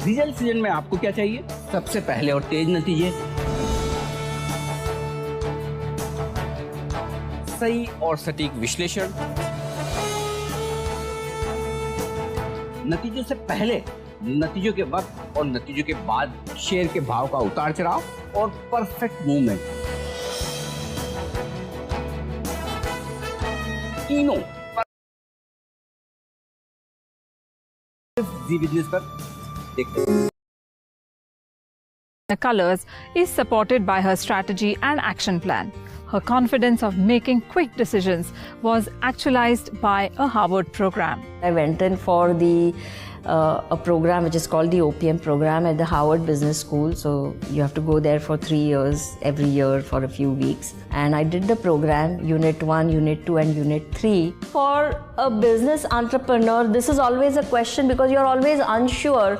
Result season में आपको क्या चाहिए? सबसे पहले और तेज नतीजे, सही और सटीक विश्लेषण, नतीजों से पहले, नतीजों के वक्त और नतीजों के बाद शेयर के भाव का उतार चढ़ाव और परफेक्ट मूवमेंट, तीनों जी बिजनेस पर देखते हैं। Colors is supported by her strategy and action plan. Her confidence of making quick decisions was actualized by a Harvard program. I went in for a program which is called the OPM program at the Harvard Business School. So you have to go there for 3 years, every year for a few weeks. And I did the program, Unit 1, Unit 2 and Unit 3. For a business entrepreneur, this is always a question because you're always unsure.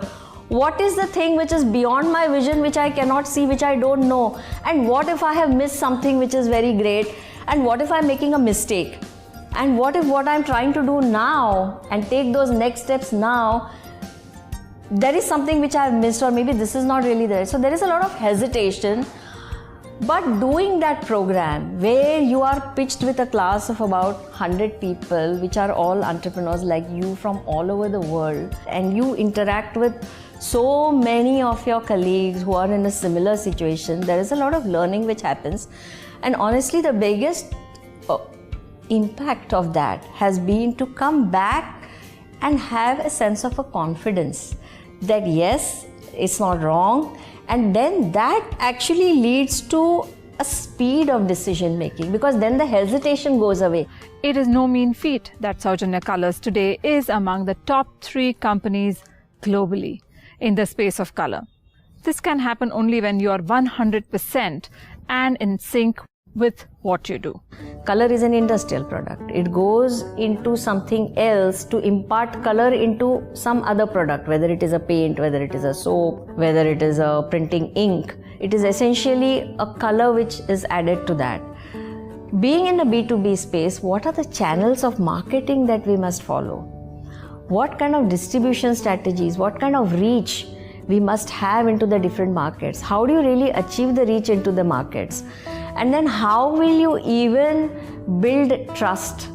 What is the thing which is beyond my vision, which I cannot see, which I don't know? And what if I have missed something which is very great? And what if I'm making a mistake? And what if what I'm trying to do now and take those next steps now, there is something which I've missed, or maybe this is not really there. So there is a lot of hesitation. But doing that program where you are pitched with a class of about 100 people, which are all entrepreneurs like you from all over the world, and you interact with so many of your colleagues who are in a similar situation, there is a lot of learning which happens. And honestly, the biggest impact of that has been to come back and have a sense of a confidence that yes, it's not wrong, and then that actually leads to a speed of decision making, because then the hesitation goes away. It is no mean feat that Soujanya Colors today is among the top 3 companies globally in the space of color. This can happen only when you are 100% and in sync with what you do. Color is an industrial product. It goes into something else to impart color into some other product, whether it is a paint, whether it is a soap, whether it is a printing ink. It is essentially a color which is added to that. Being in a B2B space, what are the channels of marketing that we must follow? What kind of distribution strategies, what kind of reach we must have into the different markets? How do you really achieve the reach into the markets? And then how will you even build trust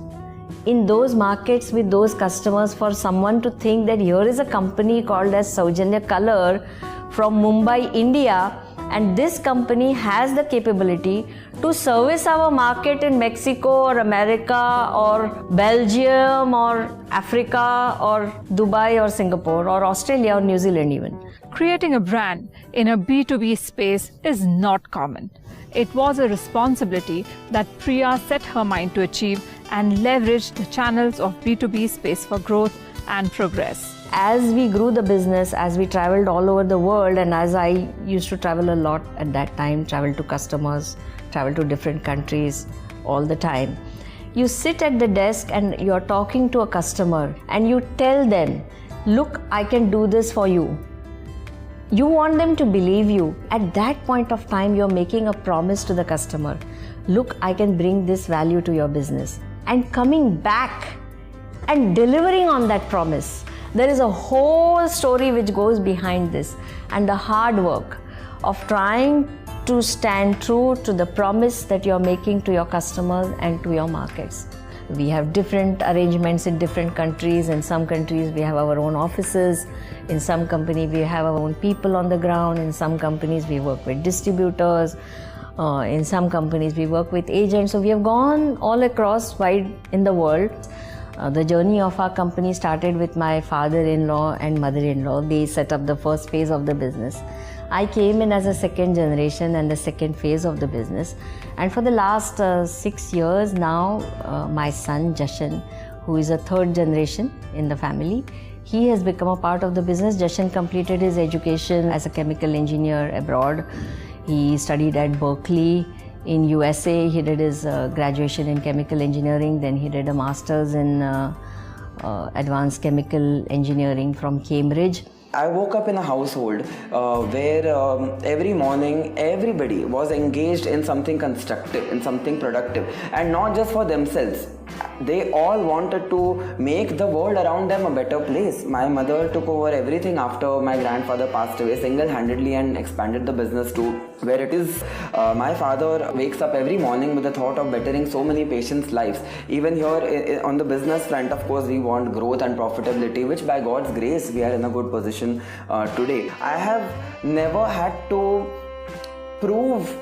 in those markets with those customers for someone to think that here is a company called as Soujanya Color from Mumbai, India, and this company has the capability to service our market in Mexico or America or Belgium or Africa or Dubai or Singapore or Australia or New Zealand even. Creating a brand in a B2B space is not common. It was a responsibility that Priya set her mind to achieve and leveraged the channels of B2B space for growth and progress. As we grew the business, as we traveled all over the world, and as I used to travel a lot at that time, travel to customers, travel to different countries all the time, you sit at the desk and you're talking to a customer and you tell them, look, I can do this for you. You want them to believe you. At that point of time, you're making a promise to the customer. Look, I can bring this value to your business. And coming back and delivering on that promise. There is a whole story which goes behind this, and the hard work of trying to stand true to the promise that you're making to your customers and to your markets. We have different arrangements in different countries. In some countries, we have our own offices. In some companies, we have our own people on the ground. In some companies, we work with distributors. In some companies, we work with agents. So we have gone all across wide in the world. The journey of our company started with my father-in-law and mother-in-law. They set up the first phase of the business. I came in as a second generation and the second phase of the business. And for the last 6 years now, my son Jashan, who is a third generation in the family, he has become a part of the business. Jashan completed his education as a chemical engineer abroad. He studied at Berkeley in USA. He did his graduation in chemical engineering. Then he did a master's in advanced chemical engineering from Cambridge. I woke up in a household where every morning everybody was engaged in something constructive, in something productive, and not just for themselves. they all wanted to make the world around them a better place. My mother took over everything after my grandfather passed away single-handedly and expanded the business to where it is. My father wakes up every morning with the thought of bettering so many patients' lives. Even here on the business front, of course, we want growth and profitability, which by God's grace we are in a good position today. I have never had to prove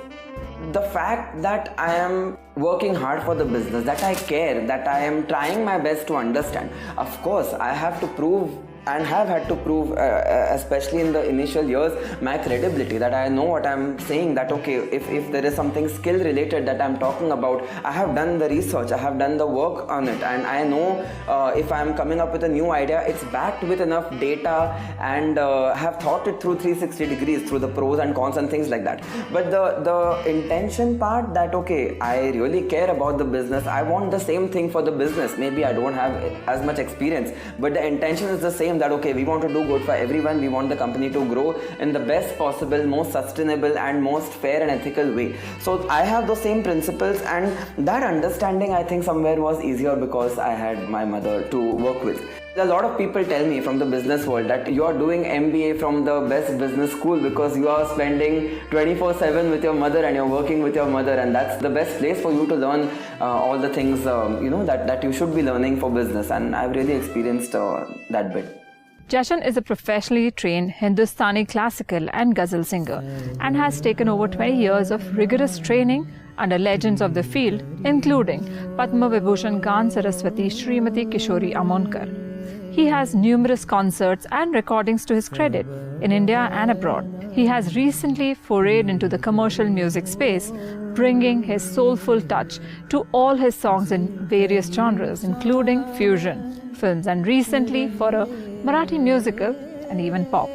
the fact that I am working hard for the business, that I care, that I am trying my best to understand. Of course, I have to prove and have had to prove, especially in the initial years, my credibility, that I know what I'm saying, that okay, if there is something skill related that I'm talking about, I have done the research, I have done the work on it, and I know if I'm coming up with a new idea, it's backed with enough data and have thought it through 360 degrees through the pros and cons and things like that. But the intention part, that okay, I really care about the business, I want the same thing for the business. Maybe I don't have as much experience, but the intention is the same, that okay, we want to do good for everyone, we want the company to grow in the best possible, most sustainable and most fair and ethical way. So I have those same principles, and that understanding I think somewhere was easier because I had my mother to work with. A lot of people tell me from the business world that you are doing MBA from the best business school because you are spending 24/7 with your mother and you're working with your mother, and that's the best place for you to learn all the things that you should be learning for business, and I've really experienced that bit. Jashan is a professionally trained Hindustani classical and ghazal singer and has taken over 20 years of rigorous training under legends of the field, including Padma Vibhushan Gan Saraswati Srimati Kishori Amonkar. He has numerous concerts and recordings to his credit in India and abroad. He has recently forayed into the commercial music space, bringing his soulful touch to all his songs in various genres, including fusion, films, and recently for a Marathi musical and even pop.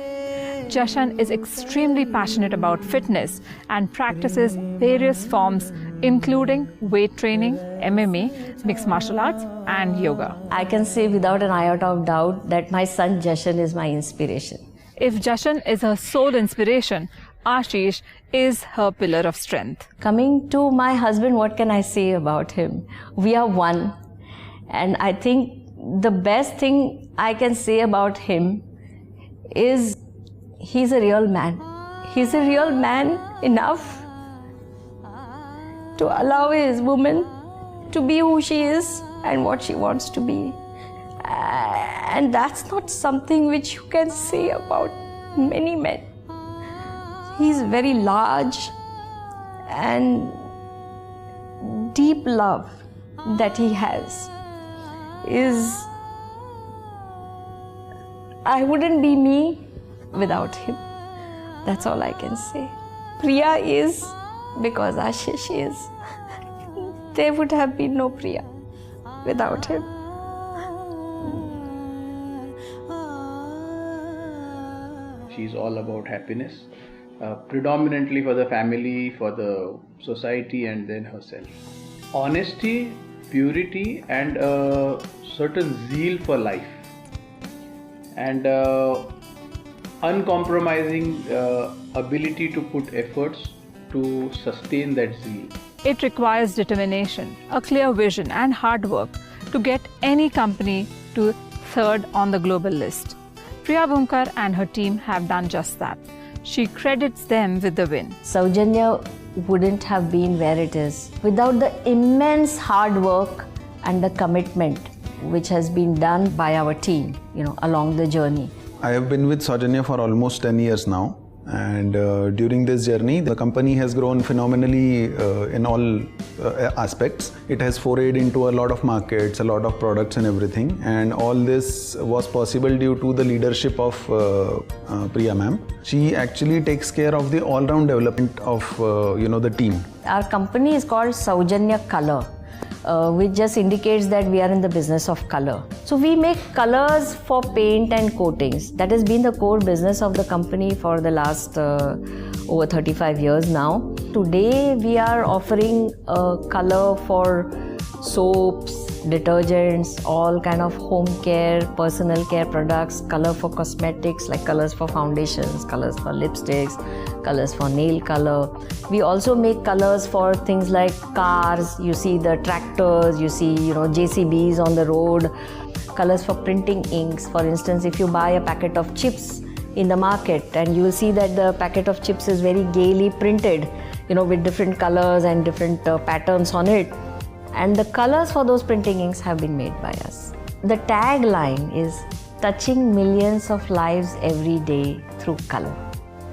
Jashan is extremely passionate about fitness and practices various forms including weight training, MMA, mixed martial arts and yoga. I can say without an iota of doubt that my son Jashan is my inspiration. If Jashan is her sole inspiration, Ashish is her pillar of strength. Coming to my husband, what can I say about him? We are one, and I think the best thing I can say about him is he's a real man. He's a real man enough to allow his woman to be who she is and what she wants to be. And that's not something which you can say about many men. He's very large, and deep love that he has is, I wouldn't be me without him. That's all I can say. Priya is because Ashish is. There would have been no Priya without him. She's all about happiness, predominantly for the family, for the society, and then herself. Honesty, purity, and a certain zeal for life, and uncompromising ability to put efforts to sustain that zeal. It requires determination, a clear vision and hard work to get any company to third on the global list. Priya Bhunkar and her team have done just that. She credits them with the win. Soujanya wouldn't have been where it is without the immense hard work and the commitment which has been done by our team, along the journey. I have been with Soujanya for almost 10 years now, and during this journey the company has grown phenomenally in all aspects. It has forayed into a lot of markets, a lot of products and everything, and all this was possible due to the leadership of Priya ma'am. She actually takes care of the all-round development of the team. Our company is called Soujanya Color, which just indicates that we are in the business of color. So we make colors for paint and coatings. That has been the core business of the company for the last over 35 years now. Today we are offering a color for soaps, detergents, all kind of home care, personal care products, color for cosmetics like colors for foundations, colors for lipsticks, colors for nail color. We also make colors for things like cars, you see the tractors, you see JCBs on the road, colors for printing inks. For instance, if you buy a packet of chips in the market and you will see that the packet of chips is very gaily printed, with different colors and different patterns on it. And the colors for those printing inks have been made by us. The tagline is touching millions of lives every day through color.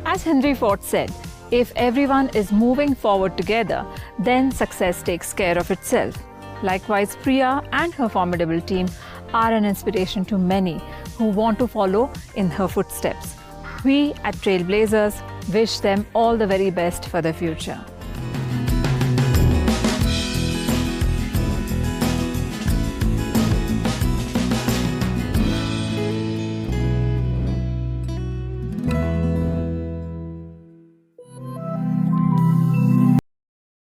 As Henry Ford said, if everyone is moving forward together, then success takes care of itself. Likewise, Priya and her formidable team are an inspiration to many who want to follow in her footsteps. We at Trailblazers wish them all the very best for the future.